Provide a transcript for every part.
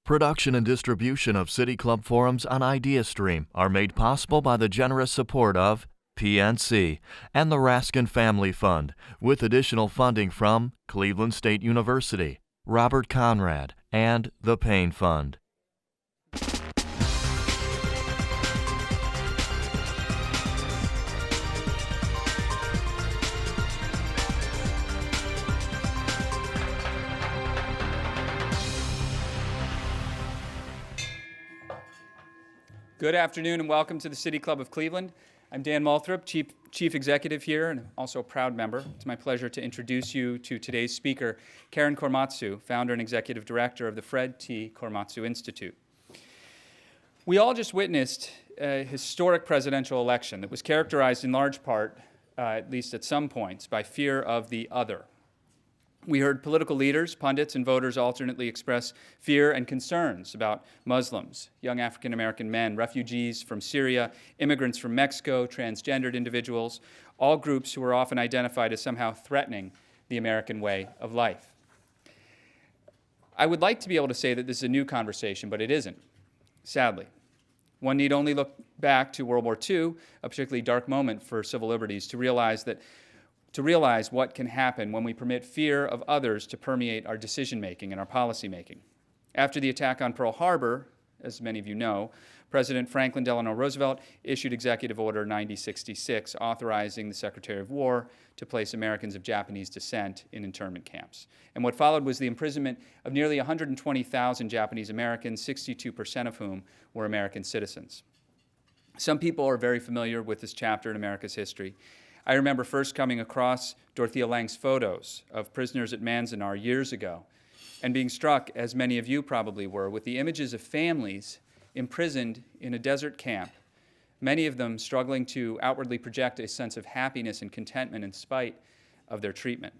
Production and distribution of City Club forums on IdeaStream are made possible by the generous support of PNC and the Raskin Family Fund, with additional funding from Cleveland State University, Robert Conrad, and the Payne Fund. Good afternoon and welcome to the City Club of Cleveland. I'm Dan Moulthrop, Chief Executive here and also a proud member. It's my pleasure to introduce you to today's speaker, Karen Korematsu, founder and executive director of the Fred T. Korematsu Institute. We all just witnessed a historic presidential election that was characterized in large part, at least at some points, by fear of the other. We heard political leaders, pundits, and voters alternately express fear and concerns about Muslims, young African-American men, refugees from Syria, immigrants from Mexico, transgendered individuals, all groups who were often identified as somehow threatening the American way of life. I would like to be able to say that this is a new conversation, but it isn't, sadly. One need only look back to World War II, a particularly dark moment for civil liberties, to realize what can happen when we permit fear of others to permeate our decision-making and our policy-making. After the attack on Pearl Harbor, as many of you know, President Franklin Delano Roosevelt issued Executive Order 9066, authorizing the Secretary of War to place Americans of Japanese descent in internment camps. And what followed was the imprisonment of nearly 120,000 Japanese Americans, 62% of whom were American citizens. Some people are very familiar with this chapter in America's history. I remember first coming across Dorothea Lange's photos of prisoners at Manzanar years ago and being struck, as many of you probably were, with the images of families imprisoned in a desert camp, many of them struggling to outwardly project a sense of happiness and contentment in spite of their treatment.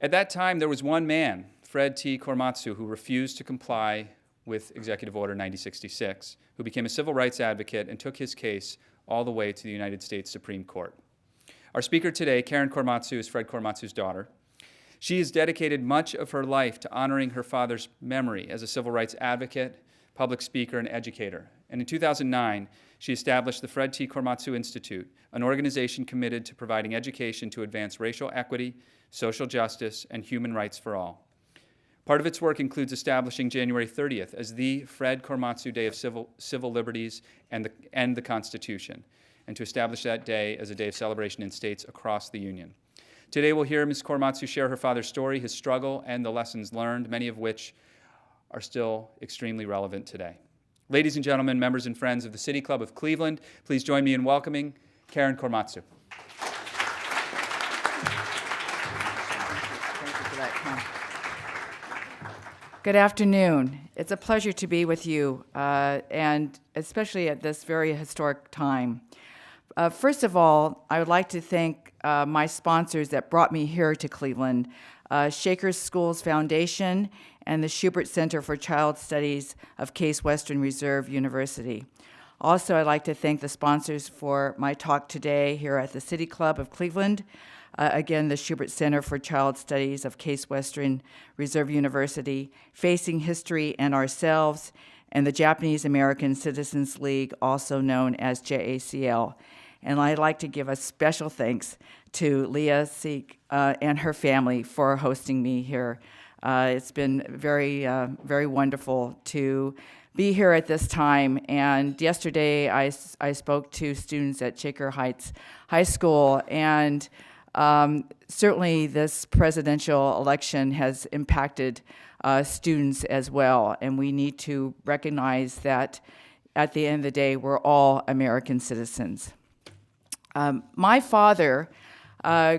At that time, there was one man, Fred T. Korematsu, who refused to comply with Executive Order 9066, who became a civil rights advocate and took his case all the way to the United States Supreme Court. Our speaker today, Karen Korematsu, is Fred Korematsu's daughter. She has dedicated much of her life to honoring her father's memory as a civil rights advocate, public speaker, and educator. And in 2009, she established the Fred T. Korematsu Institute, an organization committed to providing education to advance racial equity, social justice, and human rights for all. Part of its work includes establishing January 30th as the Fred Korematsu Day of Civil Liberties and the Constitution, and to establish that day as a day of celebration in states across the Union. Today we'll hear Ms. Korematsu share her father's story, his struggle, and the lessons learned, many of which are still extremely relevant today. Ladies and gentlemen, members and friends of the City Club of Cleveland, please join me in welcoming Karen Korematsu. Thank you for that, Tom. Good afternoon. It's a pleasure to be with you, and especially at this very historic time. First of all, I would like to thank my sponsors that brought me here to Cleveland, Shaker Schools Foundation and the Schubert Center for Child Studies of Case Western Reserve University. Also, I'd like to thank the sponsors for my talk today here at the City Club of Cleveland. Again, the Schubert Center for Child Studies of Case Western Reserve University, Facing History and Ourselves, and the Japanese American Citizens League, also known as JACL. And I'd like to give a special thanks to Leah Seek and her family for hosting me here. It's been very wonderful to be here at this time. And yesterday I spoke to students at Shaker Heights High School, and certainly this presidential election has impacted students as well, and we need to recognize that at the end of the day, we're all American citizens. My father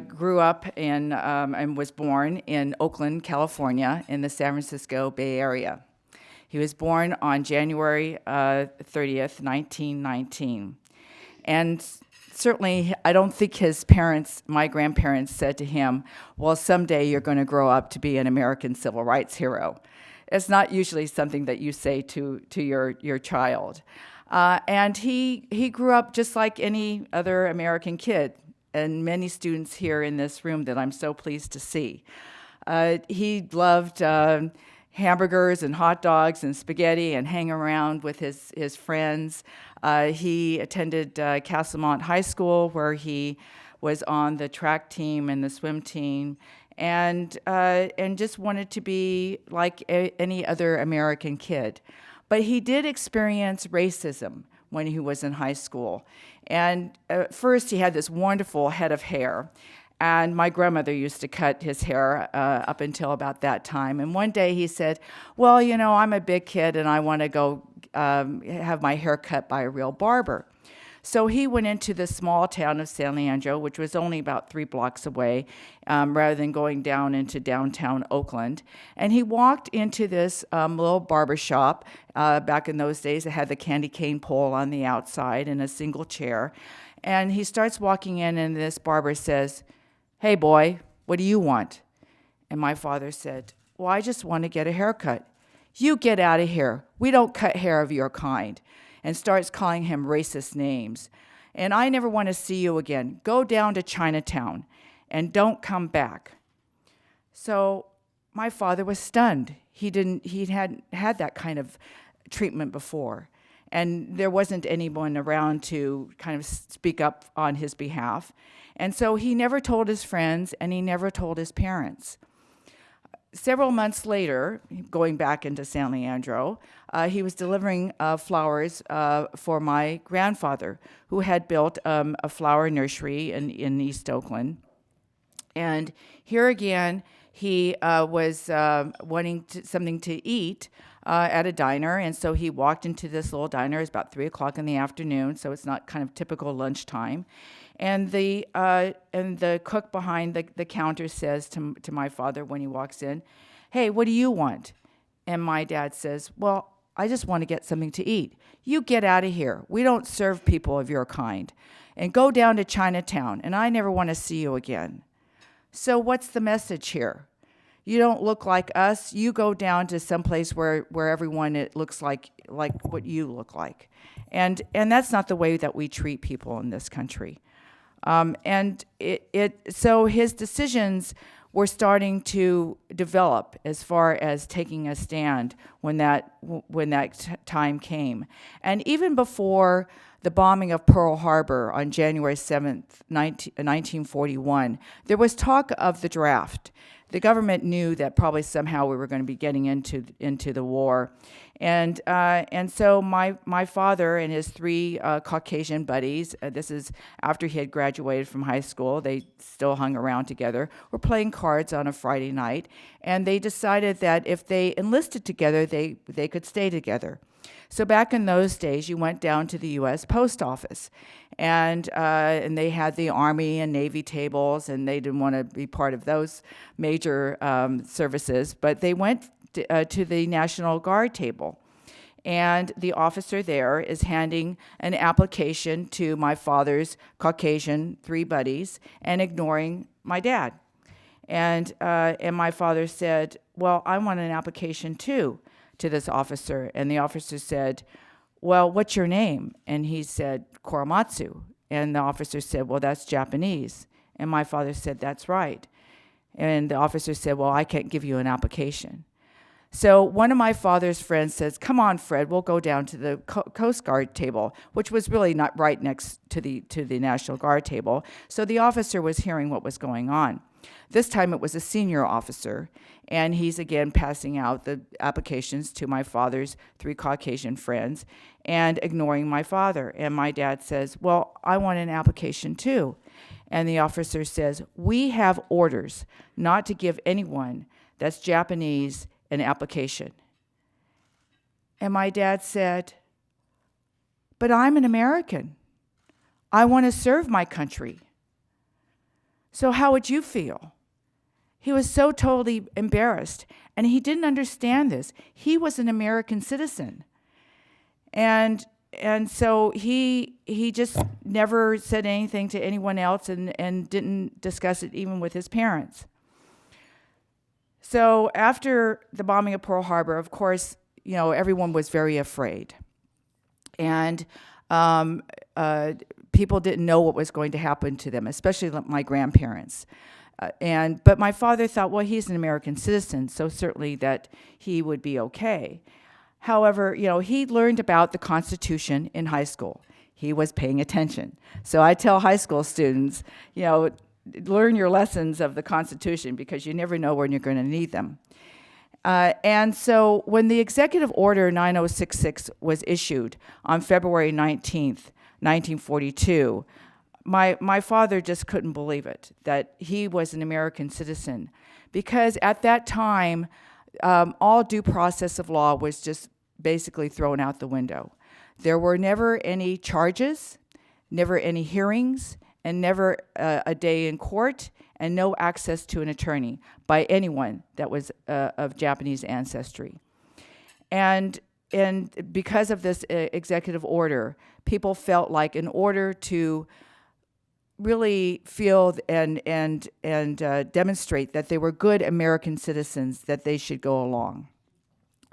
grew up in and was born in Oakland, California, in the San Francisco Bay Area. He was born on January 30th, 1919. And certainly, I don't think his parents, my grandparents, said to him, well, someday you're going to grow up to be an American civil rights hero. It's not usually something that you say to your child. And he grew up just like any other American kid, and many students here in this room that I'm so pleased to see. He loved hamburgers and hot dogs and spaghetti and hang around with his friends. He attended Castlemont High School, where he was on the track team and the swim team, and just wanted to be like any other American kid. But he did experience racism when he was in high school. And first, he had this wonderful head of hair. And my grandmother used to cut his hair up until about that time. And one day he said, well, you know, I'm a big kid and I want to go have my hair cut by a real barber. So he went into the small town of San Leandro, which was only about 3 blocks away, rather than going down into downtown Oakland. And he walked into this little barber shop. Back in those days, it had the candy cane pole on the outside and a single chair. And he starts walking in, and this barber says, hey, boy, what do you want? And my father said, well, I just want to get a haircut. You get out of here. We don't cut hair of your kind. And starts calling him racist names. And I never want to see you again. Go down to Chinatown and don't come back. So my father was stunned. He hadn't had that kind of treatment before. And there wasn't anyone around to kind of speak up on his behalf. And so he never told his friends, and he never told his parents. Several months later, going back into San Leandro, he was delivering flowers for my grandfather, who had built a flower nursery in East Oakland. And here again, he was wanting something to eat at a diner, and so he walked into this little diner. It's about 3 o'clock in the afternoon, so it's not kind of typical lunchtime. And the cook behind the counter says to my father when he walks in, hey, what do you want? And my dad says, well, I just want to get something to eat. You get out of here. We don't serve people of your kind. And go down to Chinatown, and I never want to see you again. So what's the message here? You don't look like us. You go down to someplace where everyone it looks like what you look like. And that's not the way that we treat people in this country. So his decisions were starting to develop as far as taking a stand when that time came. And even before the bombing of Pearl Harbor on January 7th, 1941, there was talk of the draft. The government knew that probably somehow we were going to be getting into the war. And so my father and his 3 Caucasian buddies, this is after he had graduated from high school, they still hung around together, were playing cards on a Friday night, and they decided that if they enlisted together, they could stay together. So back in those days, you went down to the U.S. Post Office, and they had the Army and Navy tables, and they didn't want to be part of those major services, but they went to the National Guard table. And the officer there is handing an application to my father's Caucasian 3 buddies and ignoring my dad. And my father said, well, I want an application too, to this officer. And the officer said, well, what's your name? And he said, Korematsu. And the officer said, well, that's Japanese. And my father said, that's right. And the officer said, well, I can't give you an application. So one of my father's friends says, come on, Fred, we'll go down to the Coast Guard table, which was really not right next to the National Guard table. So the officer was hearing what was going on. This time it was a senior officer, and he's again passing out the applications to my father's 3 Caucasian friends and ignoring my father. And my dad says, well, I want an application too. And the officer says, we have orders not to give anyone that's Japanese an application. And my dad said, but I'm an American. I want to serve my country. So how would you feel? He was so totally embarrassed, and he didn't understand this. He was an American citizen. And so he just never said anything to anyone else and didn't discuss it even with his parents. So after the bombing of Pearl Harbor, of course, everyone was very afraid. And people didn't know what was going to happen to them, especially my grandparents. But my father thought, well, he's an American citizen, so certainly that he would be okay. However, he learned about the Constitution in high school. He was paying attention. So I tell high school students, learn your lessons of the Constitution because you never know when you're going to need them. And so when the Executive Order 9066 was issued on February 19th, 1942, my father just couldn't believe it, that he was an American citizen. Because at that time, all due process of law was just basically thrown out the window. There were never any charges, never any hearings, and never a day in court, and no access to an attorney by anyone that was of Japanese ancestry. And because of this executive order, people felt like in order to really feel and demonstrate that they were good American citizens, that they should go along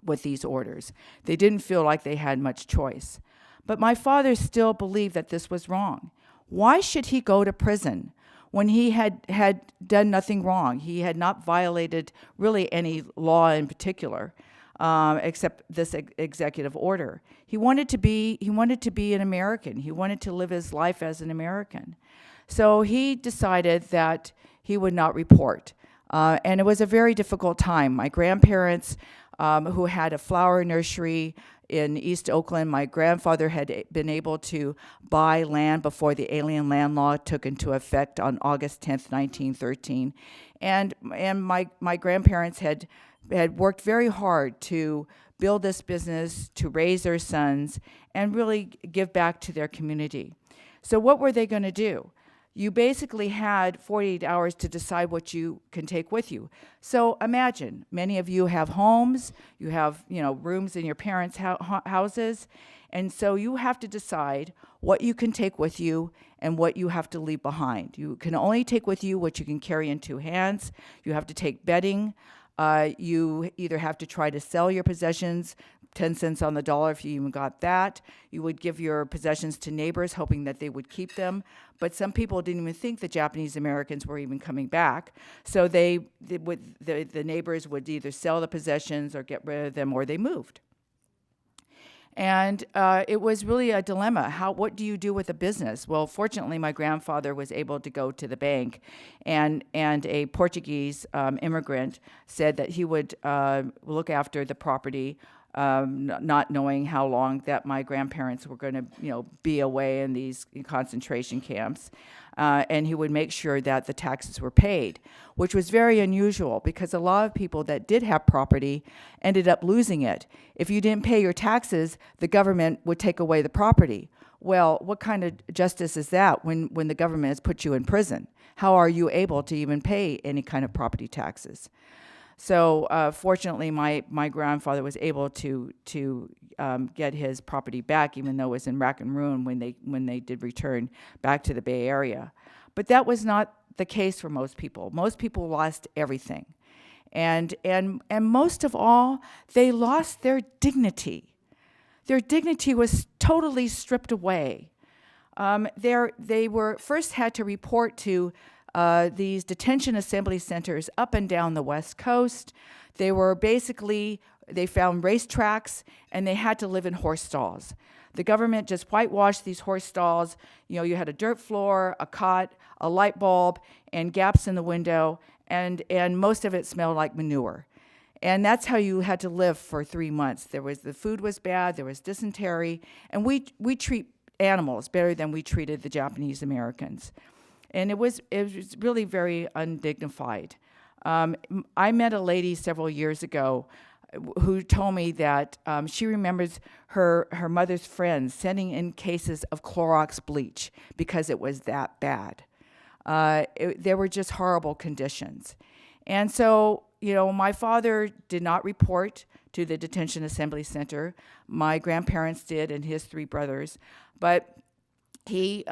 with these orders. They didn't feel like they had much choice. But my father still believed that this was wrong. Why should he go to prison when he had done nothing wrong? He had not violated really any law in particular, except this executive order. He wanted to be an American. He wanted to live his life as an American. So he decided that he would not report. And it was a very difficult time. My grandparents, who had a flower nursery in East Oakland, my grandfather had been able to buy land before the Alien Land Law took into effect on August 10th, 1913. And my grandparents had worked very hard to build this business, to raise their sons, and really give back to their community. So what were they going to do? You basically had 48 hours to decide what you can take with you. So imagine, many of you have homes, you have rooms in your parents' houses, and so you have to decide what you can take with you and what you have to leave behind. You can only take with you what you can carry in two hands. You have to take bedding. You either have to try to sell your possessions, 10 cents on the dollar if you even got that. You would give your possessions to neighbors, hoping that they would keep them. But some people didn't even think the Japanese Americans were even coming back. So the neighbors would either sell the possessions or get rid of them, or they moved. And it was really a dilemma. What do you do with a business? Well, fortunately, my grandfather was able to go to the bank, and a Portuguese immigrant said that he would look after the property, not knowing how long that my grandparents were going to, be away in these concentration camps. And he would make sure that the taxes were paid, which was very unusual because a lot of people that did have property ended up losing it. If you didn't pay your taxes, the government would take away the property. Well, what kind of justice is that when the government has put you in prison? How are you able to even pay any kind of property taxes? So fortunately, my grandfather was able to get his property back, even though it was in rack and ruin when they did return back to the Bay Area. But that was not the case for most people. Most people lost everything, and most of all, they lost their dignity. Their dignity was totally stripped away. They were first had to report to these detention assembly centers up and down the West Coast. They found racetracks, and they had to live in horse stalls. The government just whitewashed these horse stalls. You had a dirt floor, a cot, a light bulb, and gaps in the window, and most of it smelled like manure. And that's how you had to live for 3 months. The food was bad, there was dysentery, and we treat animals better than we treated the Japanese Americans. And it was really very undignified. I met a lady several years ago who told me that she remembers her mother's friends sending in cases of Clorox bleach because it was that bad. There were just horrible conditions. And so, my father did not report to the detention assembly center. My grandparents did, and his 3 brothers. But he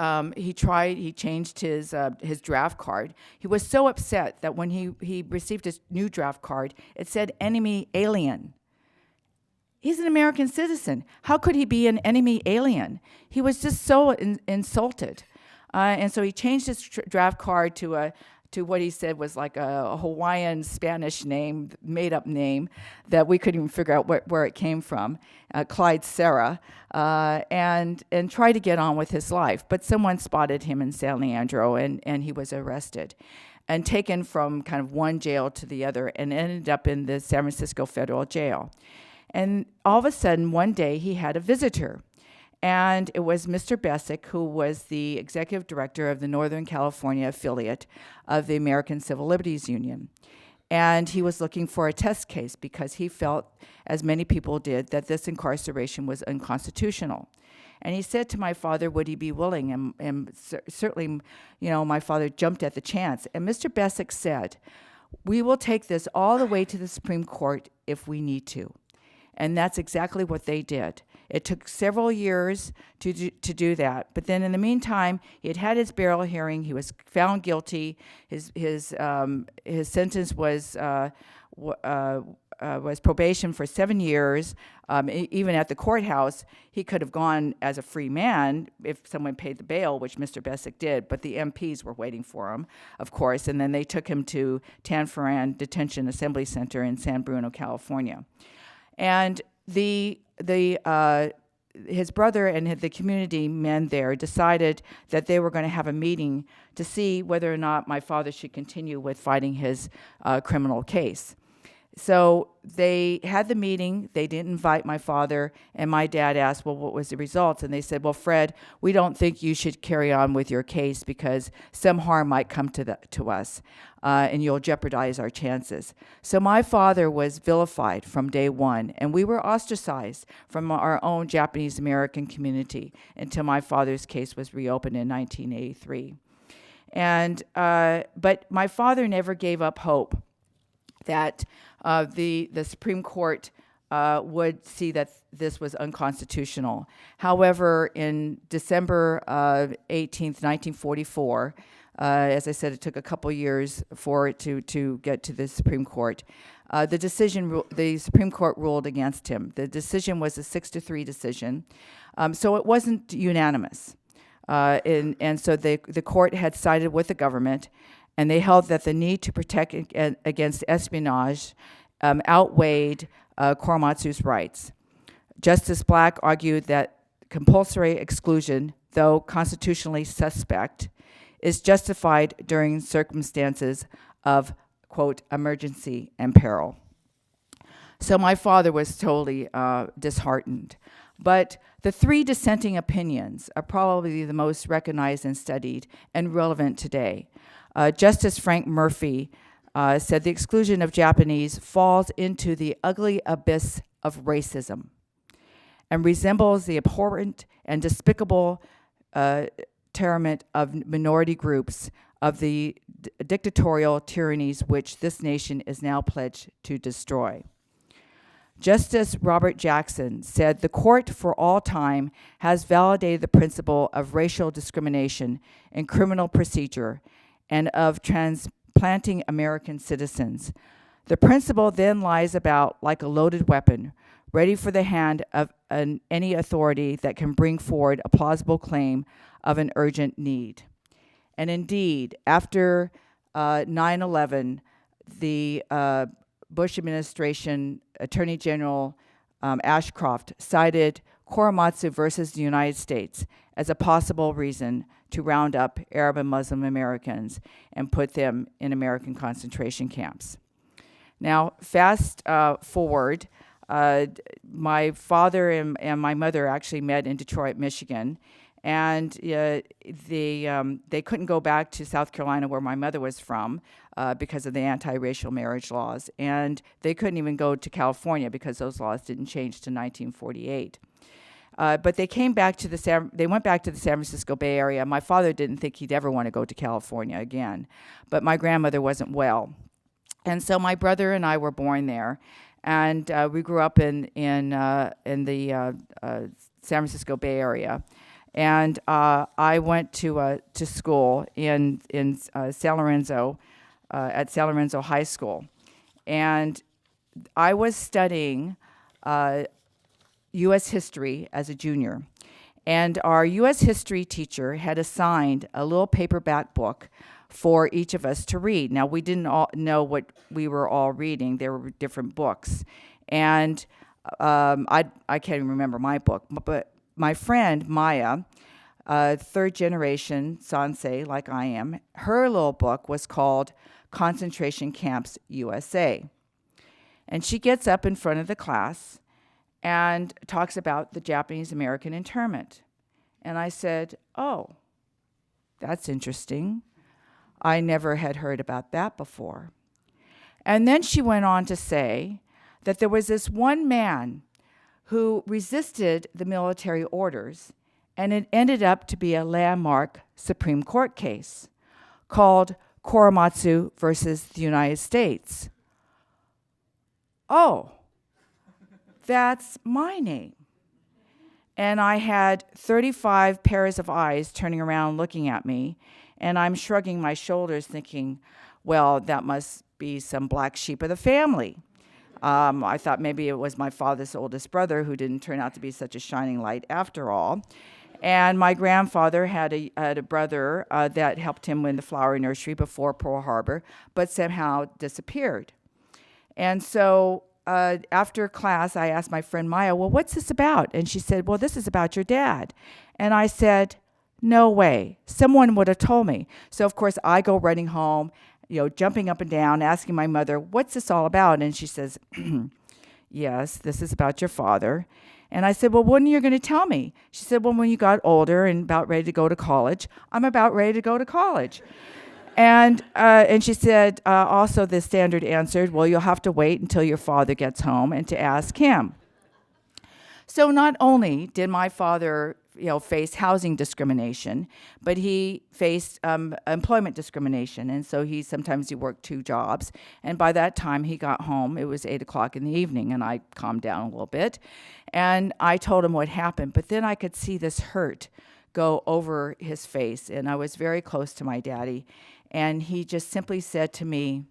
changed his draft card. He was so upset that when he received his new draft card, it said enemy alien. He's an American citizen. How could he be an enemy alien? He was just so insulted. And so he changed his draft card to to what he said was like a Hawaiian Spanish name, made-up name, that we couldn't even figure out where it came from, Clyde Serra, and tried to get on with his life. But someone spotted him in San Leandro, and he was arrested and taken from kind of one jail to the other and ended up in the San Francisco Federal Jail. And all of a sudden, one day, he had a visitor. And it was Mr. Bessick, who was the executive director of the Northern California affiliate of the American Civil Liberties Union. And he was looking for a test case because he felt, as many people did, that this incarceration was unconstitutional. And he said to my father, would he be willing? And certainly, my father jumped at the chance. And Mr. Bessick said, we will take this all the way to the Supreme Court if we need to. And that's exactly what they did. It took several years to do that. But then in the meantime, he had his bail hearing. He was found guilty. His sentence was probation for 7 years. Even at the courthouse, he could have gone as a free man if someone paid the bail, which Mr. Bessick did, but the MPs were waiting for him, of course, and then they took him to Tanforan Detention Assembly Center in San Bruno, California. And his brother and the community men there decided that they were going to have a meeting to see whether or not my father should continue with fighting his criminal case. So they had the meeting. They didn't invite my father, and my dad asked, well, what was the results? And they said, well, Fred, we don't think you should carry on with your case because some harm might come to us, and you'll jeopardize our chances. So my father was vilified from day one, and we were ostracized from our own Japanese American community until my father's case was reopened in 1983. And but my father never gave up hope that the Supreme Court would see that this was unconstitutional. However, in December 18th, 1944, as I said, it took a couple years for it to get to the Supreme Court. The Supreme Court ruled against him. The decision was a 6-3 decision, so it wasn't unanimous. And so the court had sided with the government, and they held that the need to protect against espionage outweighed Korematsu's rights. Justice Black argued that compulsory exclusion, though constitutionally suspect, is justified during circumstances of, quote, emergency and peril. So my father was totally disheartened. But the 3 dissenting opinions are probably the most recognized and studied and relevant today. Justice Frank Murphy said the exclusion of Japanese falls into the ugly abyss of racism and resembles the abhorrent and despicable terrorment of minority groups of the dictatorial tyrannies which this nation is now pledged to destroy. Justice Robert Jackson said the court for all time has validated the principle of racial discrimination in criminal procedure and of transplanting American citizens. The principle then lies about like a loaded weapon, ready for the hand of any authority that can bring forward a plausible claim of an urgent need. And indeed, after 9/11, the Bush administration Attorney General Ashcroft cited Korematsu versus the United States as a possible reason to round up Arab and Muslim Americans and put them in American concentration camps. Now, fast forward, my father and my mother actually met in Detroit, Michigan, and they couldn't go back to South Carolina where my mother was from because of the anti-racial marriage laws, and they couldn't even go to California because those laws didn't change to 1948. But they came back to they went back to the San Francisco Bay Area. My father didn't think he'd ever want to go to California again, but my grandmother wasn't well, and so my brother and I were born there, and we grew up in the San Francisco Bay Area. And I went to school in San Lorenzo, at San Lorenzo High School. And I was studying U.S. history as a junior. And our U.S. history teacher had assigned a little paperback book for each of us to read. Now, we didn't all know what we were all reading. There were different books. And I can't even remember my book, but my friend, Maya, third generation Sansei, like I am, her little book was called Concentration Camps USA. And she gets up in front of the class and talks about the Japanese American internment. And I said, oh, that's interesting. I never had heard about that before. And then she went on to say that there was this one man who resisted the military orders, and it ended up to be a landmark Supreme Court case called Korematsu versus the United States. Oh, that's my name. And I had 35 pairs of eyes turning around looking at me, and I'm shrugging my shoulders thinking, well, that must be some black sheep of the family. I thought maybe it was my father's oldest brother who didn't turn out to be such a shining light after all. And my grandfather had a brother that helped him in the flower nursery before Pearl Harbor, but somehow disappeared. And so after class, I asked my friend Maya, well, what's this about? And she said, well, this is about your dad. And I said, no way. Someone would have told me. So, of course, I go running home, jumping up and down, asking my mother, what's this all about? And she says, yes, this is about your father. And I said, well, when are you going to tell me? She said, well, when you got older and about ready to go to college. I'm about ready to go to college. And she said, also the standard answered, well, you'll have to wait until your father gets home and to ask him. So not only did my father face housing discrimination, but he faced employment discrimination. And so sometimes he worked 2 jobs. And by that time he got home, it was 8 o'clock in the evening, and I calmed down a little bit. And I told him what happened, but then I could see this hurt go over his face. And I was very close to my daddy. And he just simply said to me,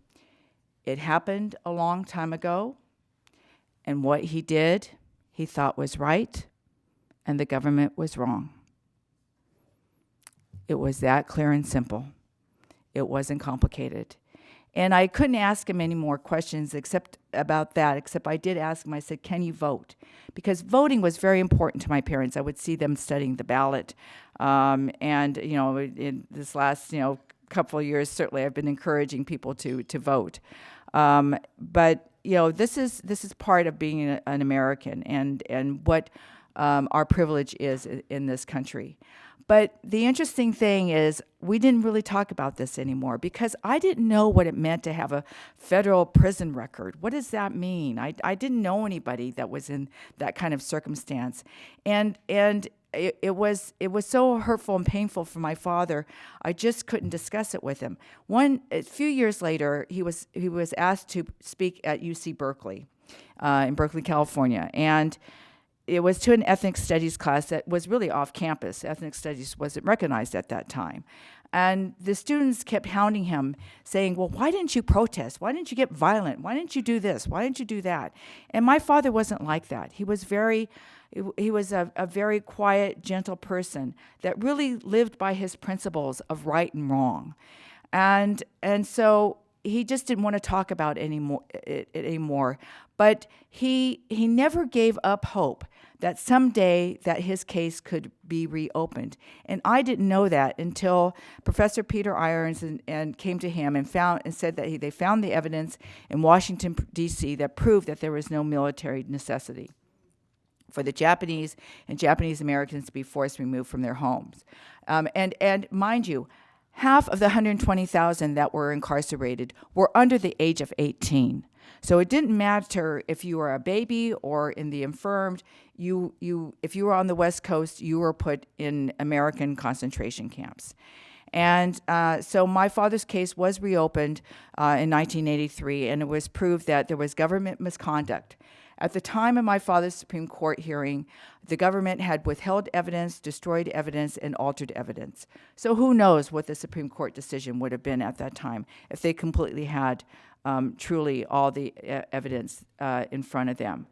it happened a long time ago. And what he did, he thought was right. And the government was wrong. It was that clear and simple. It wasn't complicated. And I couldn't ask him any more questions except I did ask him, I said, can you vote? Because voting was very important to my parents. I would see them studying the ballot. In this last, couple of years, certainly I've been encouraging people to vote. But this is part of being an American and what our privilege is in this country. But the interesting thing is we didn't really talk about this anymore because I didn't know what it meant to have a federal prison record. What does that mean? I didn't know anybody that was in that kind of circumstance. And it was so hurtful and painful for my father. I just couldn't discuss it with him. A few years later, he was asked to speak at UC Berkeley, in Berkeley, California, and it was to an ethnic studies class that was really off campus. Ethnic studies wasn't recognized at that time. And the students kept hounding him, saying, well, why didn't you protest? Why didn't you get violent? Why didn't you do this? Why didn't you do that? And my father wasn't like that. He was a very quiet, gentle person that really lived by his principles of right and wrong. And so he just didn't want to talk about it anymore. But he never gave up hope that someday that his case could be reopened. And I didn't know that until Professor Peter Irons and came to him and said that they found the evidence in Washington, D.C. that proved that there was no military necessity for the Japanese and Japanese Americans to be forced removed from their homes. And mind you, half of the 120,000 that were incarcerated were under the age of 18. So it didn't matter if you were a baby or in the infirmed. If you were on the West Coast, you were put in American concentration camps. And so my father's case was reopened in 1983, and it was proved that there was government misconduct. At the time of my father's Supreme Court hearing, the government had withheld evidence, destroyed evidence, and altered evidence. So who knows what the Supreme Court decision would have been at that time if they completely had truly all the evidence in front of them.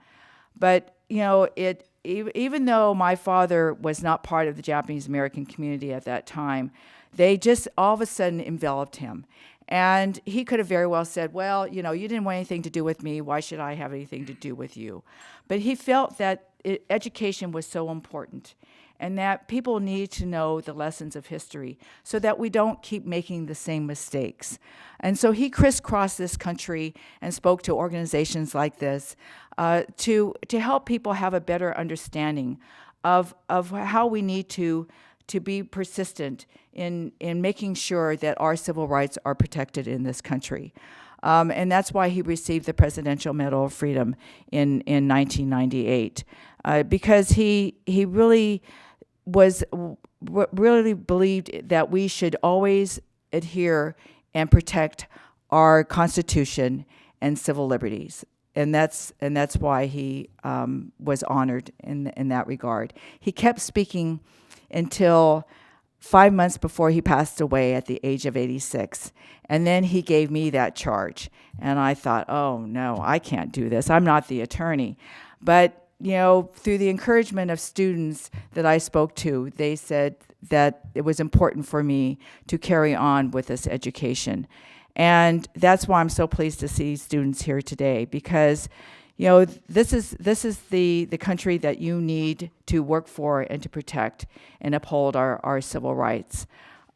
But, it even though my father was not part of the Japanese American community at that time, they just all of a sudden enveloped him. And he could have very well said, well, you know, you didn't want anything to do with me. Why should I have anything to do with you? But he felt that education was so important and that people need to know the lessons of history so that we don't keep making the same mistakes. And so he crisscrossed this country and spoke to organizations like this to help people have a better understanding of how we need to be persistent in making sure that our civil rights are protected in this country. And that's why he received the Presidential Medal of Freedom in 1998, because he really really believed that we should always adhere and protect our Constitution and civil liberties. And that's why he was honored in that regard. He kept speaking until 5 months before he passed away at the age of 86. And then he gave me that charge. And I thought, oh, no, I can't do this. I'm not the attorney. But, you know, through the encouragement of students that I spoke to, they said that it was important for me to carry on with this education. And that's why I'm so pleased to see students here today, because you know, this is the country that you need to work for and to protect and uphold our civil rights.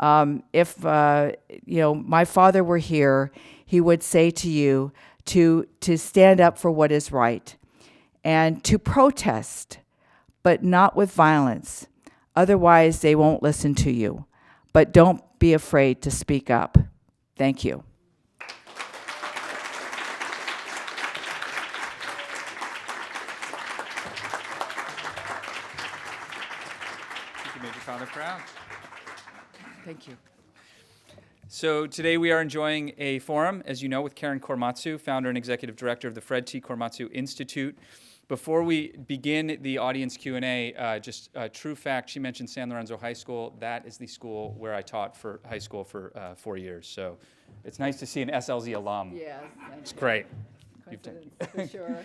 If you know, my father were here, he would say to you to stand up for what is right and to protest, but not with violence. Otherwise, they won't listen to you. But don't be afraid to speak up. Thank you. Father proud. Thank you. So today we are enjoying a forum, as you know, with Karen Korematsu, founder and executive director of the Fred T. Korematsu Institute. Before we begin the audience Q&A, just a true fact, she mentioned San Lorenzo High School. That is the school where I taught for high school for 4 years. So it's nice to see an SLZ alum. Yeah. It's great. For sure.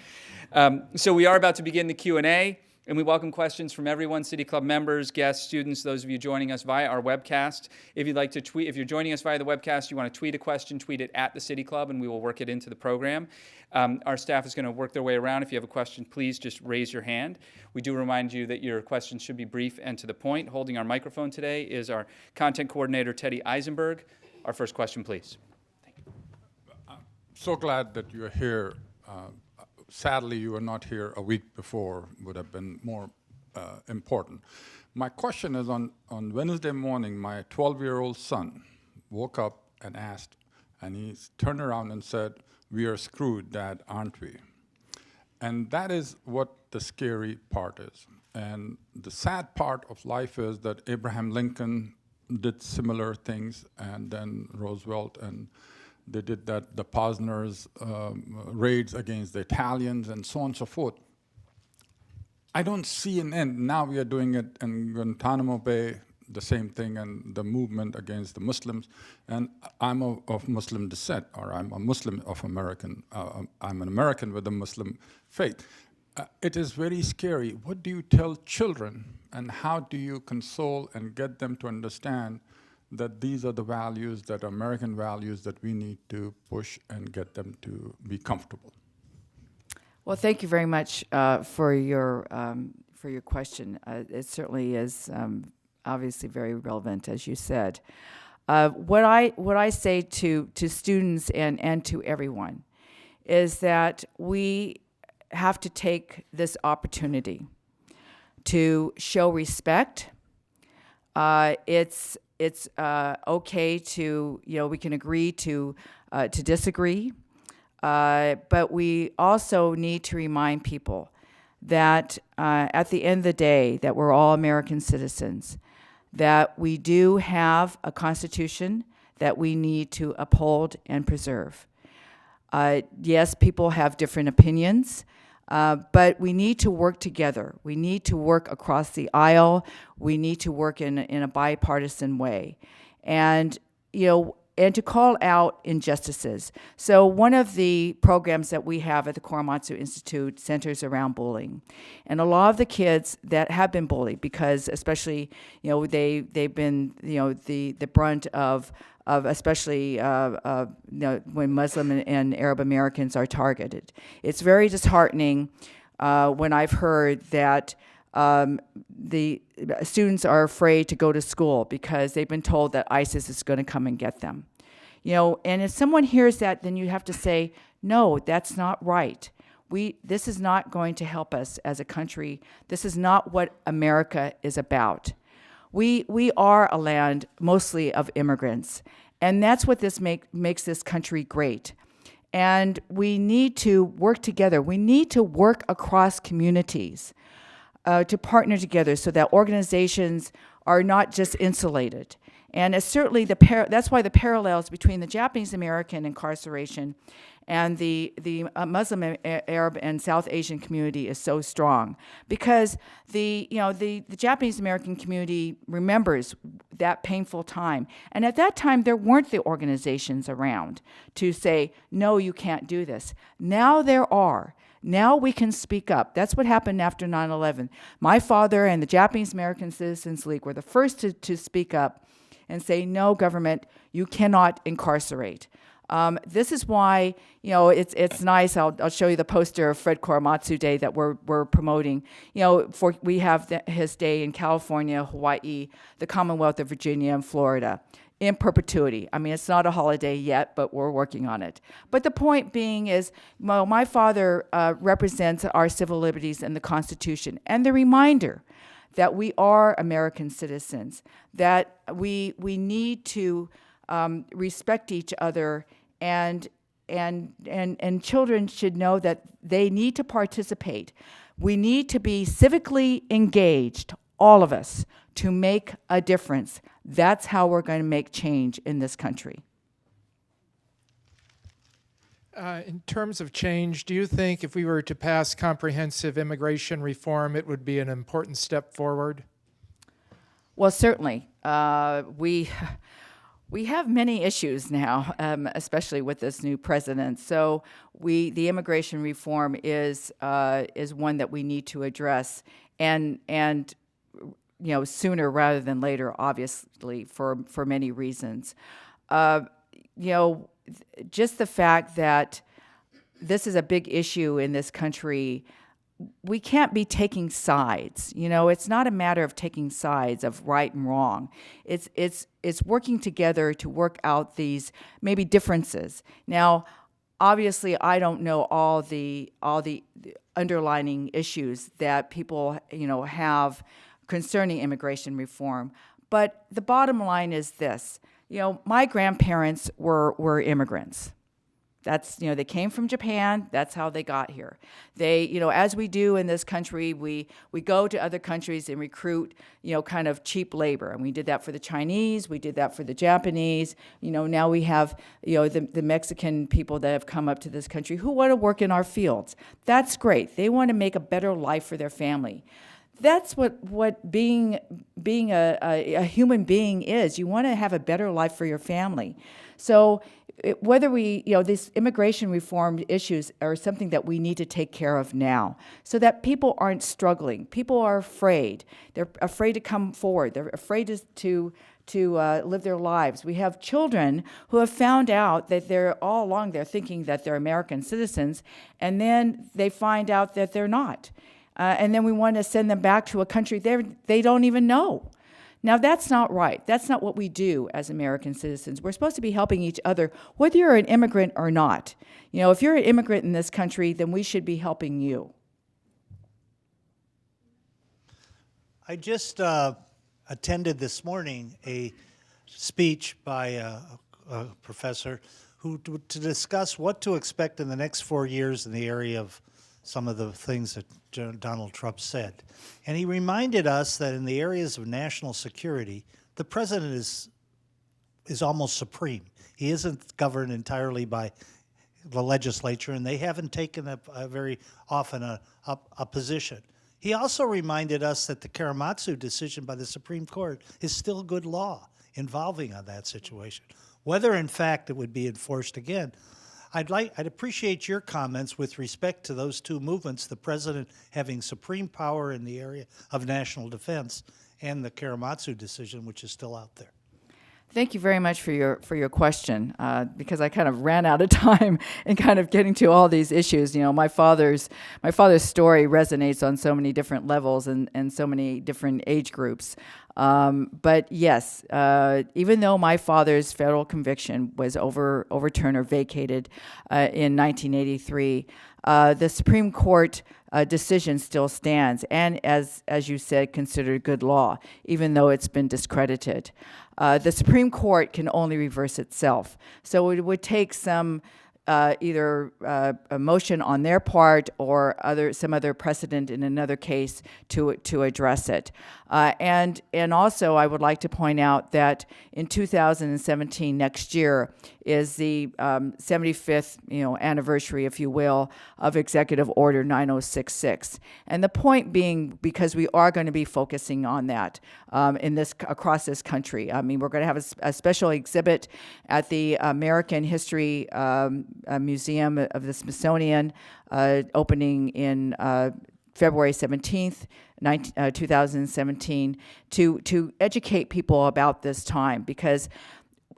So we are about to begin the Q&A. And we welcome questions from everyone, City Club members, guests, students, those of you joining us via our webcast. If you'd like to tweet, if you're joining us via the webcast, you want to tweet a question, tweet it at the City Club, and we will work it into the program. Our staff is going to work their way around. If you have a question, please just raise your hand. We do remind you that your questions should be brief and to the point. Holding our microphone today is our content coordinator, Teddy Eisenberg. Our first question, please. Thank you. I'm so glad that you're here. Sadly, you were not here a week before, would have been more important. My question is on Wednesday morning, my 12-year-old son woke up and asked, and he turned around and said, "We are screwed, Dad, aren't we?" And that is what the scary part is. And the sad part of life is that Abraham Lincoln did similar things, and then Roosevelt, and they did that, the Posner's raids against the Italians and so on and so forth. I don't see an end. Now we are doing it in Guantanamo Bay, the same thing, and the movement against the Muslims. And I'm of Muslim descent, or I'm a Muslim of American, I'm an American with a Muslim faith. It is very scary. What do you tell children, and how do you console and get them to understand that these are the values, that are American values, that we need to push and get them to be comfortable? Well, thank you very much for your question. It certainly is obviously very relevant, as you said. What I say to students and to everyone is that we have to take this opportunity to show respect. It's okay to, you know, we can agree to disagree, but we also need to remind people that at the end of the day, that we're all American citizens, that we do have a Constitution that we need to uphold and preserve. Yes, people have different opinions, but we need to work together. We need to work across the aisle. We need to work in a bipartisan way. And, you know, and to call out injustices. So one of the programs that we have at the Korematsu Institute centers around bullying. And a lot of the kids that have been bullied, because especially, they've been, the brunt of especially when Muslim and Arab Americans are targeted. It's very disheartening when I've heard that the students are afraid to go to school because they've been told that ISIS is going to come and get them. And if someone hears that, then you have to say, no, that's not right. This is not going to help us as a country. This is not what America is about. We are a land mostly of immigrants, and that's what makes this country great. And we need to work together. We need to work across communities to partner together so that organizations are not just insulated. And it's certainly that's why the parallels between the Japanese American incarceration and the Muslim, Arab, and South Asian community is so strong, because the Japanese American community remembers that painful time, and at that time there weren't the organizations around to say, no, you can't do this. Now there are. Now we can speak up. That's what happened after 9/11. My father and the Japanese American Citizens League were the first to speak up and say, no, government, you cannot incarcerate. This is why, it's nice. I'll show you the poster of Fred Korematsu Day that we're promoting. We have his day in California, Hawaii, the Commonwealth of Virginia, and Florida in perpetuity. I mean, it's not a holiday yet, but we're working on it. But the point being is, my father represents our civil liberties and the Constitution, and the reminder that we are American citizens, that we need to respect each other, and children should know that they need to participate. We need to be civically engaged, all of us, to make a difference. That's how we're going to make change in this country. In terms of change, do you think if we were to pass comprehensive immigration reform, it would be an important step forward? Well, certainly. We have many issues now, especially with this new president. So the immigration reform is one that we need to address, and sooner rather than later, obviously, for many reasons. Just the fact that this is a big issue in this country, we can't be taking sides. It's not a matter of taking sides of right and wrong. It's working together to work out these maybe differences. Now, obviously, I don't know all the underlining issues that people have concerning immigration reform, but the bottom line is this. My grandparents were immigrants. That's, they came from Japan. That's how they got here. They, as we do in this country, we go to other countries and recruit, kind of cheap labor. And we did that for the Chinese. We did that for the Japanese. Now we have, the Mexican people that have come up to this country who want to work in our fields. That's great. They want to make a better life for their family. That's what being a human being is. You want to have a better life for your family. So whether these immigration reform issues are something that we need to take care of now, so that people aren't struggling. People are afraid. They're afraid to come forward. They're afraid to live their lives. We have children who have found out that they're all along they're thinking that they're American citizens, and then they find out that they're not. And then we want to send them back to a country they don't even know. Now, that's not right. That's not what we do as American citizens. We're supposed to be helping each other, whether you're an immigrant or not. If you're an immigrant in this country, then we should be helping you. I just attended this morning a speech by a professor to discuss what to expect in the next 4 years in the area of some of the things that Donald Trump said. And he reminded us that in the areas of national security, the president is almost supreme. He isn't governed entirely by the legislature, and they haven't taken a very often a position. He also reminded us that the Korematsu decision by the Supreme Court is still good law involving on that situation. whether in fact it would be enforced again. I'd appreciate your comments with respect to those two movements, the president having supreme power in the area of national defense and the Korematsu decision, which is still out there. Thank you very much for your question, because I kind of ran out of time in kind of getting to all these issues. You know, my father's story resonates on so many different levels and so many different age groups. But yes, even though my father's federal conviction was overturned or vacated in 1983, the Supreme Court decision still stands, and as you said, considered good law, even though it's been discredited. The Supreme Court can only reverse itself, so it would take some either a motion on their part or some other precedent in another case to address it. And also, I would like to point out that in 2017, next year, is the 75th anniversary, if you will, of Executive Order 9066. And the point being, because we are going to be focusing on that across this country. I mean, we're going to have a special exhibit at the American History Museum of the Smithsonian, opening in February 17th, 2017, to educate people about this time, because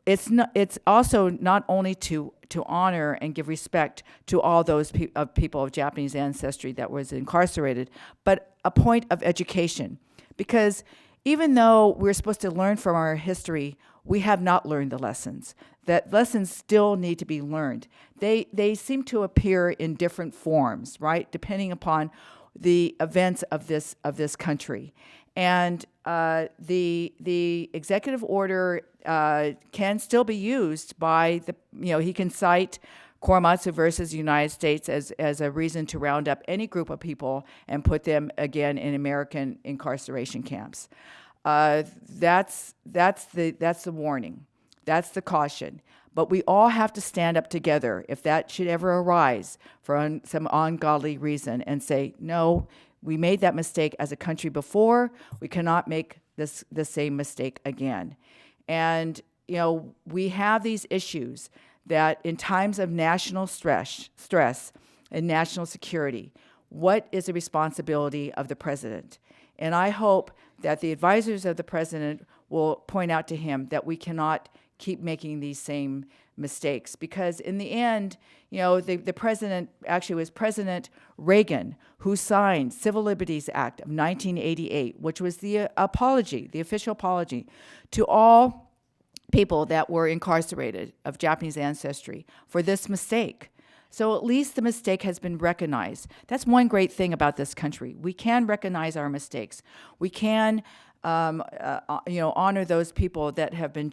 it's also not only to honor and give respect to all those people of Japanese ancestry that was incarcerated, but a point of education, because even though we're supposed to learn from our history, we have not learned the lessons. That lessons still need to be learned. They seem to appear in different forms, right, depending upon the events of this country. And the executive order can still be used by he can cite Korematsu versus United States as a reason to round up any group of people and put them again in American incarceration camps. That's the warning. That's the caution. But we all have to stand up together if that should ever arise for some ungodly reason and say, no, we made that mistake as a country before. We cannot make the same mistake again. And we have these issues that in times of national stress and national security, what is the responsibility of the president? And I hope that the advisors of the president will point out to him that we cannot keep making these same mistakes, because in the end, the president actually was President Reagan who signed Civil Liberties Act of 1988, which was the official apology to all people that were incarcerated of Japanese ancestry for this mistake. So at least the mistake has been recognized. That's one great thing about this country. We can recognize our mistakes. We can honor those people that have been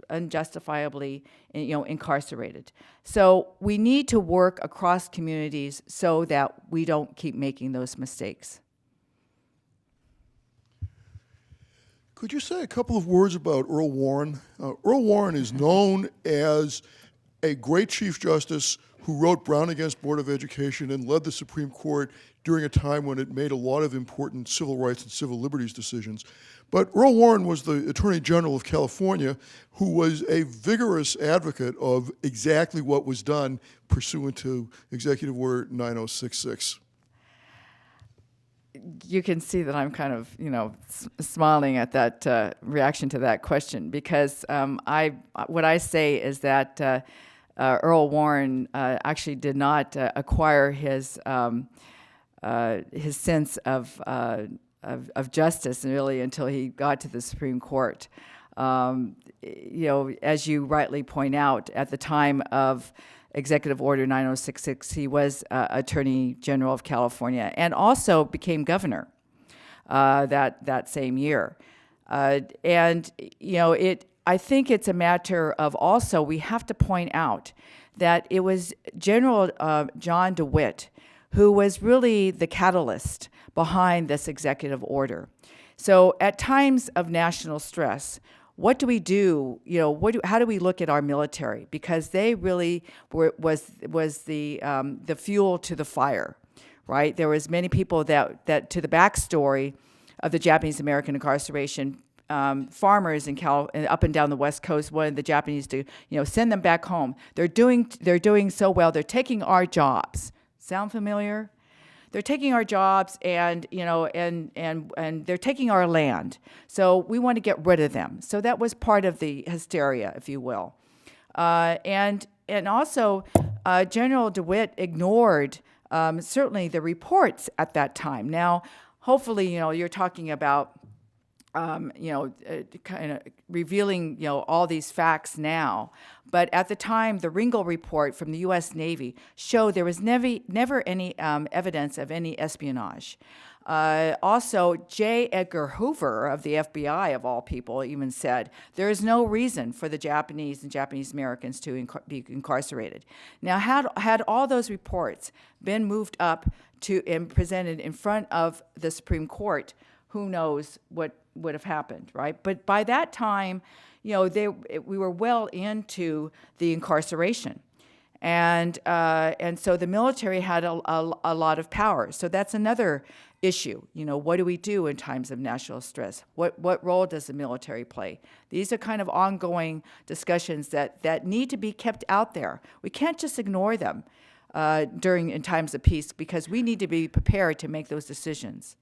unjustifiably incarcerated. So we need to work across communities so that we don't keep making those mistakes. Could you say a couple of words about Earl Warren? Earl Warren is known as a great Chief Justice who wrote Brown against Board of Education and led the Supreme Court during a time when it made a lot of important civil rights and civil liberties decisions. But Earl Warren was the Attorney General of California, who was a vigorous advocate of exactly what was done pursuant to Executive Order 9066. You can see that I'm kind of, smiling at that reaction to that question, because what I say is that Earl Warren actually did not acquire his sense of justice really until he got to the Supreme Court. As you rightly point out, at the time of Executive Order 9066, he was Attorney General of California and also became governor that same year. I think it's a matter of also, we have to point out that it was General John DeWitt who was really the catalyst behind this executive order. So at times of national stress, what do we do? How do we look at our military? Because they really was the fuel to the fire, right? There was many people that to the backstory of the Japanese American incarceration farmers up and down the West Coast wanted the Japanese to, send them back home. They're doing so well. They're taking our jobs. Sound familiar? They're taking our jobs, and they're taking our land. So we want to get rid of them. So that was part of the hysteria, if you will. And also, General DeWitt ignored certainly the reports at that time. Now, hopefully, you're talking about kind of revealing, all these facts now. But at the time, the Ringel report from the U.S. Navy showed there was never any evidence of any espionage. Also, J. Edgar Hoover of the FBI, of all people, even said there is no reason for the Japanese and Japanese Americans to be incarcerated. Now, had all those reports been moved up to and presented in front of the Supreme Court, who knows what would have happened, right? But by that time, we were well into the incarceration. And so the military had a lot of power. So that's another issue. What do we do in times of national stress? What role does the military play? These are kind of ongoing discussions that need to be kept out there. We can't just ignore them in times of peace, because we need to be prepared to make those decisions.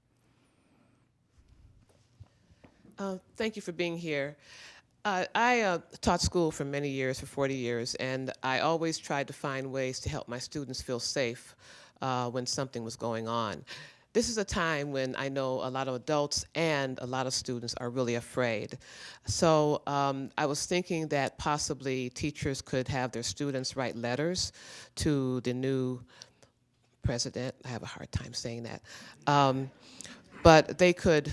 Thank you for being here. I taught school for many years, for 40 years, and I always tried to find ways to help my students feel safe when something was going on. This is a time when I know a lot of adults and a lot of students are really afraid. So I was thinking that possibly teachers could have their students write letters to the new president. I have a hard time saying that. But they could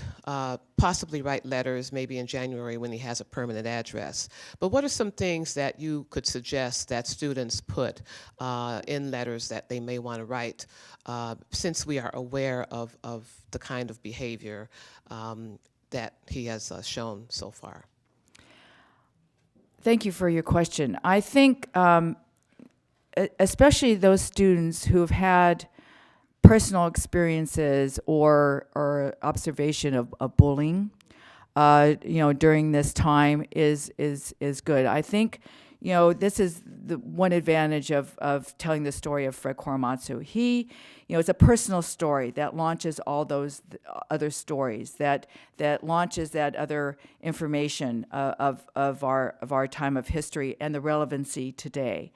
possibly write letters maybe in January when he has a permanent address. But what are some things that you could suggest that students put in letters that they may want to write, since we are aware of the kind of behavior that he has shown so far? Thank you for your question. I think especially those students who have had personal experiences or observation of bullying, during this time is good. I think, this is the one advantage of telling the story of Fred Korematsu. He, it's a personal story that launches all those other stories, that launches that other information of our time of history and the relevancy today.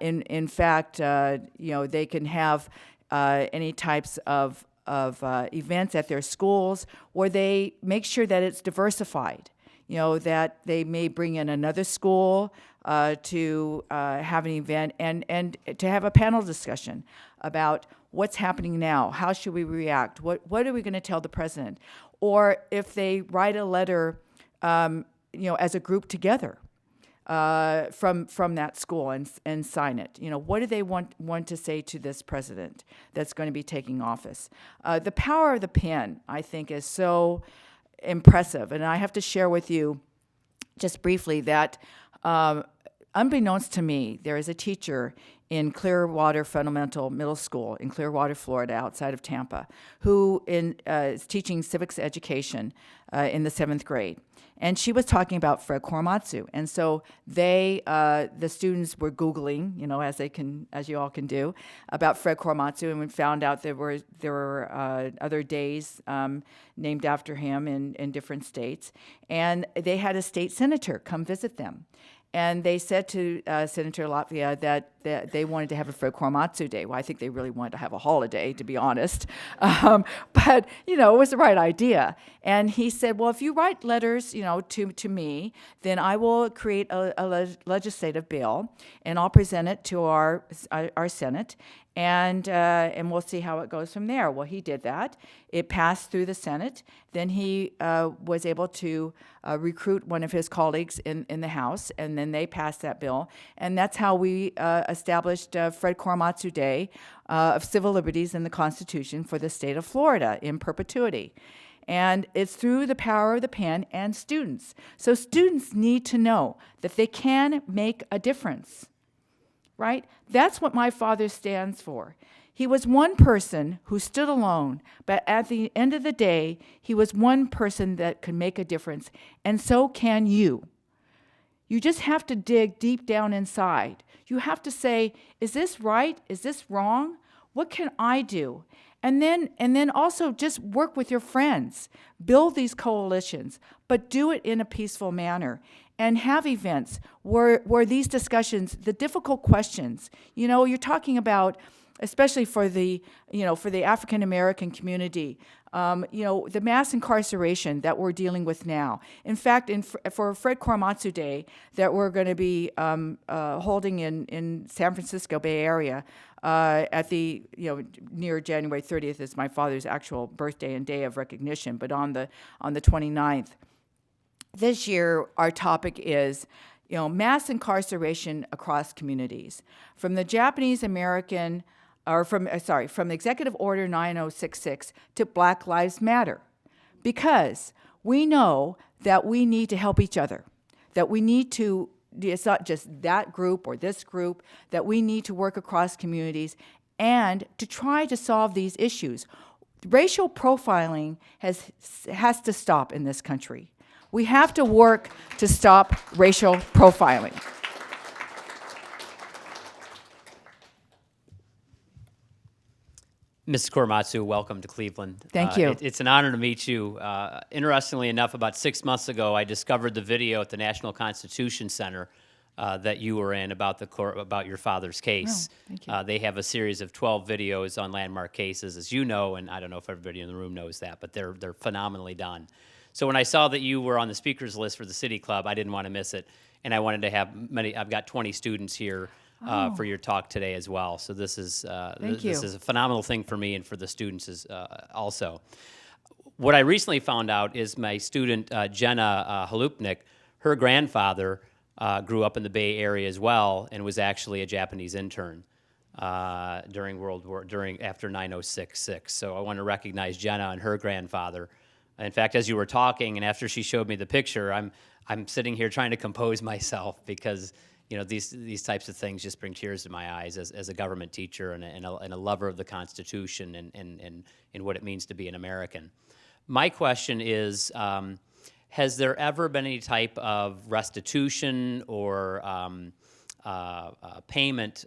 In fact, they can have any types of events at their schools, where they make sure that it's diversified. That they may bring in another school to have an event and to have a panel discussion about what's happening now, how should we react, what are we going to tell the president, or if they write a letter, as a group together. From that school and sign it. What do they want to say to this president that's going to be taking office? The power of the pen, I think, is so impressive. And I have to share with you just briefly that unbeknownst to me, there is a teacher in Clearwater Fundamental Middle School in Clearwater, Florida, outside of Tampa, who is teaching civics education in the 7th grade. And she was talking about Fred Korematsu. And so the students were Googling, as you all can do, about Fred Korematsu, and we found out there were other days named after him in different states. And they had a state senator come visit them. And they said to Senator Latvia that they wanted to have a Fred Korematsu Day. Well, I think they really wanted to have a holiday, to be honest. But, it was the right idea. And he said, well, if you write letters, to me, then I will create a legislative bill, and I'll present it to our Senate, and we'll see how it goes from there. Well, he did that. It passed through the Senate. Then he was able to recruit one of his colleagues in the House, and then they passed that bill. And that's how we established Fred Korematsu Day of Civil Liberties in the Constitution for the state of Florida in perpetuity. And it's through the power of the pen and students. So students need to know that they can make a difference. Right? That's what my father stands for. He was one person who stood alone, but at the end of the day, he was one person that could make a difference, and so can you. You just have to dig deep down inside. You have to say, is this right? Is this wrong? What can I do? And then also just work with your friends. Build these coalitions, but do it in a peaceful manner. And have events where these discussions, the difficult questions, you're talking about, especially for the African American community, the mass incarceration that we're dealing with now. In fact, for Fred Korematsu Day that we're going to be holding in San Francisco Bay Area at the near January 30th is my father's actual birthday and day of recognition, but on the 29th. This year, our topic is, mass incarceration across communities, from the Japanese American, from the Executive Order 9066 to Black Lives Matter, because we know that we need to help each other, that we need to. It's not just that group or this group, that we need to work across communities and to try to solve these issues. Racial profiling has to stop in this country. We have to work to stop racial profiling. Mrs. Korematsu, welcome to Cleveland. Thank you. It's an honor to meet you. Interestingly enough, about 6 months ago, I discovered the video at the National Constitution Center that you were in about your father's case. Oh, thank you. They have a series of 12 videos on landmark cases, as you know, and I don't know if everybody in the room knows that, but they're phenomenally done. So when I saw that you were on the speakers list for the City Club, I didn't want to miss it, and I wanted to have I've got 20 students here for your talk today as well. So this is this is a phenomenal thing for me and for the students also. What I recently found out is my student Jenna Halupnik, her grandfather grew up in the Bay Area as well and was actually a Japanese intern after 9066. So I want to recognize Jenna and her grandfather. In fact, as you were talking and after she showed me the picture, I'm sitting here trying to compose myself because these types of things just bring tears to my eyes as a government teacher and a lover of the Constitution and what it means to be an American. My question is, has there ever been any type of restitution or payment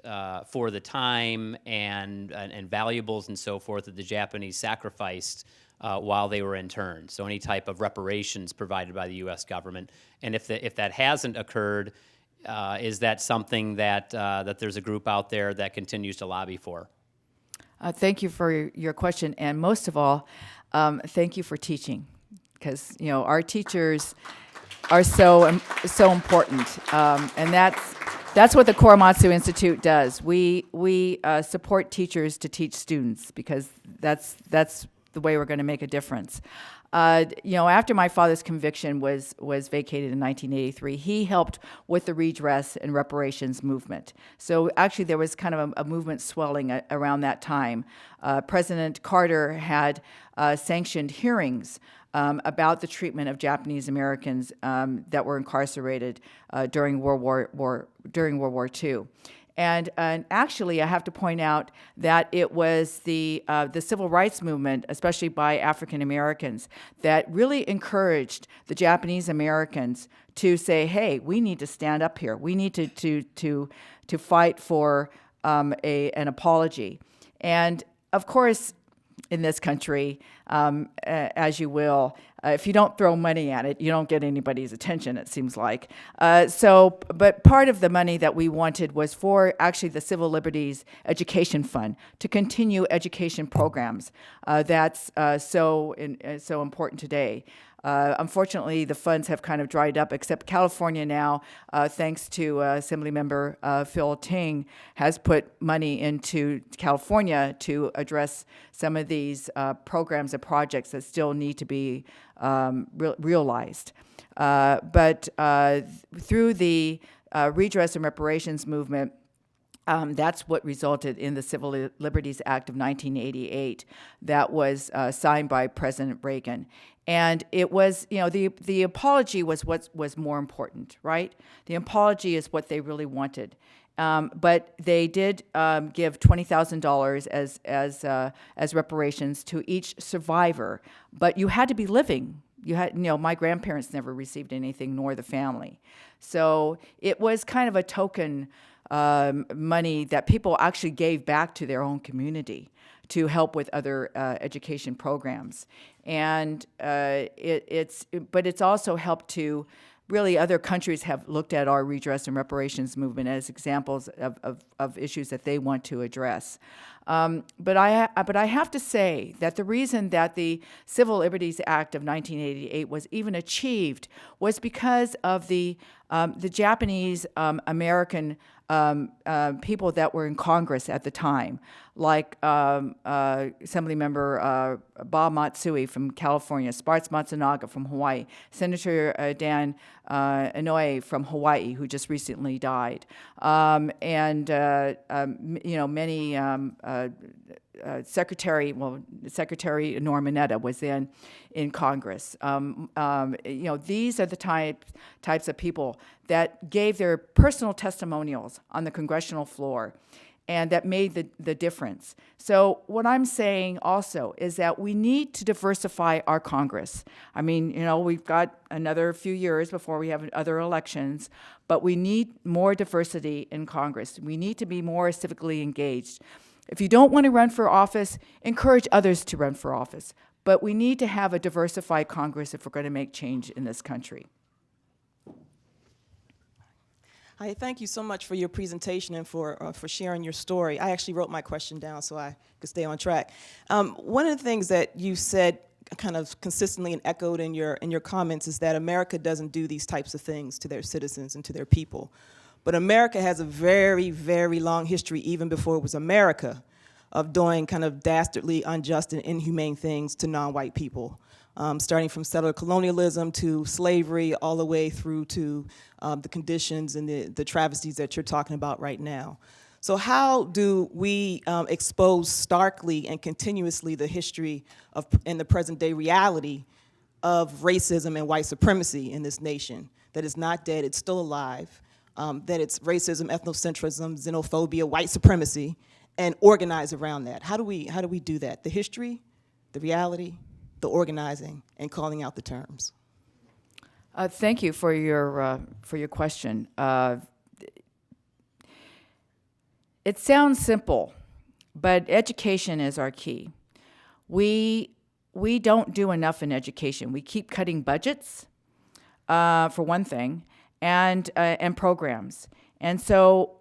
for the time and valuables and so forth that the Japanese sacrificed while they were interned? So any type of reparations provided by the U.S. government, and if that hasn't occurred, is that something that there's a group out there that continues to lobby for? Thank you for your question, and most of all, thank you for teaching, because our teachers are so important, and that's what the Korematsu Institute does. We support teachers to teach students because that's the way we're going to make a difference. After my father's conviction was vacated in 1983, he helped with the redress and reparations movement. So actually there was kind of a movement swelling around that time. President Carter had sanctioned hearings about the treatment of Japanese Americans that were incarcerated during World War II. And actually, I have to point out that it was the civil rights movement, especially by African Americans, that really encouraged the Japanese Americans to say, "Hey, we need to stand up here. We need to fight for an apology." And of course, in this country, as you will, if you don't throw money at it, you don't get anybody's attention, it seems like. But part of the money that we wanted was for actually the Civil Liberties Education Fund to continue education programs. That's so important today. Unfortunately, the funds have kind of dried up, except California now, thanks to Assemblymember Phil Ting, has put money into California to address some of these programs and projects that still need to be realized. But through the redress and reparations movement, that's what resulted in the Civil Liberties Act of 1988 that was signed by President Reagan. And it was, the apology was what was more important, right? The apology is what they really wanted. But they did give $20,000 as reparations to each survivor. But you had to be living. You had, my grandparents never received anything, nor the family. So it was kind of a token money that people actually gave back to their own community to help with other education programs. And it's also helped to, really other countries have looked at our redress and reparations movement as examples of issues that they want to address. But I have to say that the reason that the Civil Liberties Act of 1988 was even achieved was because of the Japanese American people that were in Congress at the time, like Assemblymember Bob Matsui from California, Sparks Matsunaga from Hawaii, Senator Dan Inouye from Hawaii, who just recently died, and many Secretary Norm Mineta was then in Congress. These are the types of people that gave their personal testimonials on the congressional floor and that made the difference. So what I'm saying also is that we need to diversify our Congress. I mean, we've got another few years before we have other elections, but we need more diversity in Congress. We need to be more civically engaged. If you don't want to run for office, encourage others to run for office. But we need to have a diversified Congress if we're going to make change in this country. Hi, thank you so much for your presentation and for sharing your story. I actually wrote my question down so I could stay on track. One of the things that you said kind of consistently and echoed in your comments is that America doesn't do these types of things to their citizens and to their people. But America has a very, very long history, even before it was America, of doing kind of dastardly, unjust, and inhumane things to non-white people. Starting from settler colonialism to slavery, all the way through to the conditions and the travesties that you're talking about right now. So how do we expose starkly and continuously the history of and the present day reality of racism and white supremacy in this nation? That is not dead, it's still alive, that it's racism, ethnocentrism, xenophobia, white supremacy, and organize around that. How do we do that? The history, the reality, the organizing, and calling out the terms. Thank you for your question. It sounds simple, but education is our key. We don't do enough in education. We keep cutting budgets, for one thing, and programs. And so,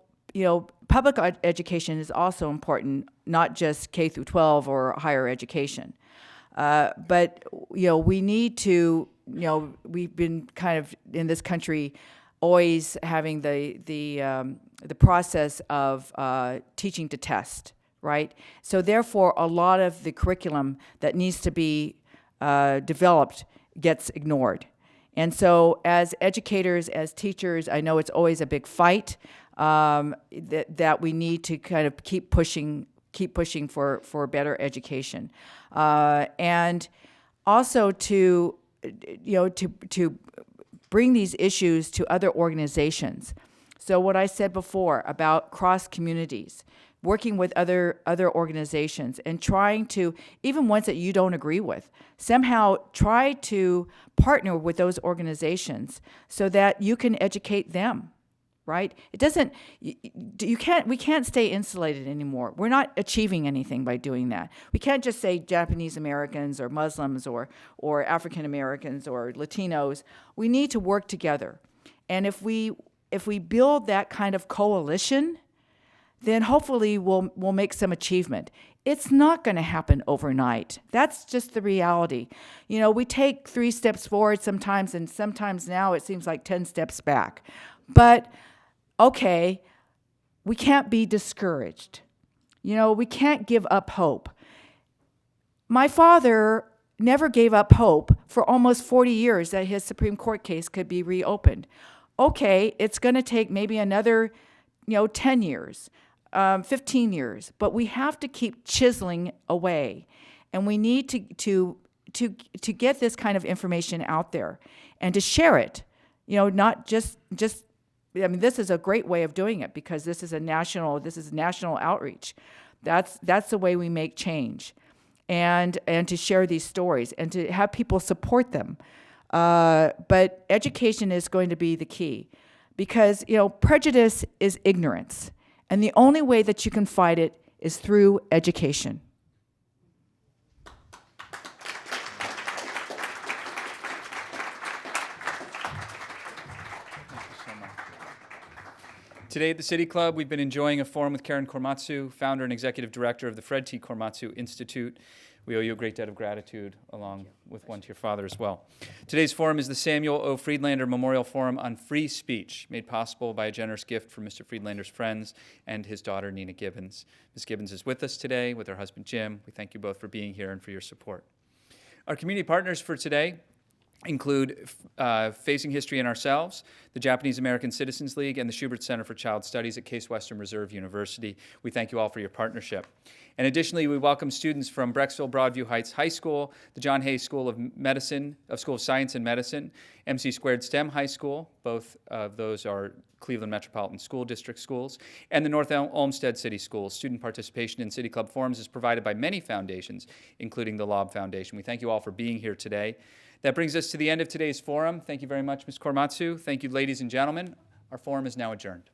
public education is also important, not just K through 12 or higher education. But we need to, we've been kind of in this country always having the process of teaching to test, right? So therefore, a lot of the curriculum that needs to be developed gets ignored. And so as educators, as teachers, I know it's always a big fight that we need to kind of keep pushing for better education, and also to bring these issues to other organizations. So what I said before about cross communities, working with other organizations and trying to, even ones that you don't agree with, somehow try to partner with those organizations so that you can educate them. Right? It doesn't, we can't stay insulated anymore. We're not achieving anything by doing that. We can't just say Japanese Americans or Muslims or African Americans or Latinos. We need to work together. And if we build that kind of coalition, then hopefully we'll make some achievement. It's not going to happen overnight. That's just the reality. We take 3 steps forward sometimes, and sometimes now it seems like 10 steps back. But okay, we can't be discouraged. We can't give up hope. My father never gave up hope for almost 40 years that his Supreme Court case could be reopened. Okay, it's going to take maybe another, 10 years, 15 years, but we have to keep chiseling away, and we need to get this kind of information out there and to share it. Not just I mean, this is a great way of doing it because this is national outreach. That's the way we make change, and to share these stories and to have people support them. But education is going to be the key, because prejudice is ignorance, and the only way that you can fight it is through education. Today at the City Club, we've been enjoying a forum with Karen Korematsu, founder and executive director of the Fred T. Korematsu Institute. We owe you a great debt of gratitude, along with one to your father as well. Today's forum is the Samuel O. Friedlander Memorial Forum on Free Speech, made possible by a generous gift from Mr. Friedlander's friends and his daughter, Nina Gibbons. Ms. Gibbons is with us today with her husband, Jim. We thank you both for being here and for your support. Our community partners for today include Facing History and Ourselves, the Japanese American Citizens League, and the Schubert Center for Child Studies at Case Western Reserve University. We thank you all for your partnership. And additionally, we welcome students from Brecksville Broadview Heights High School, the John Hay School of School of Science and Medicine, MC Squared STEM High School, both of those are Cleveland Metropolitan School District schools, and the North Olmsted City Schools. Student participation in City Club forums is provided by many foundations, including the Loeb Foundation. We thank you all for being here today. That brings us to the end of today's forum. Thank you very much, Ms. Korematsu. Thank you, ladies and gentlemen. Our forum is now adjourned.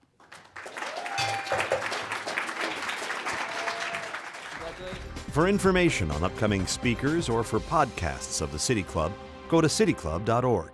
For information on upcoming speakers or for podcasts of the City Club, go to cityclub.org.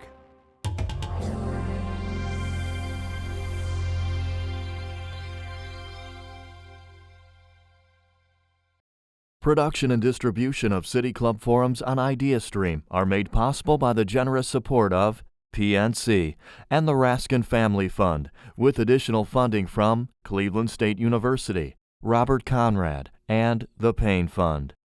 Production and distribution of City Club forums on IdeaStream are made possible by the generous support of PNC and the Raskin Family Fund, with additional funding from Cleveland State University, Robert Conrad, and the Payne Fund.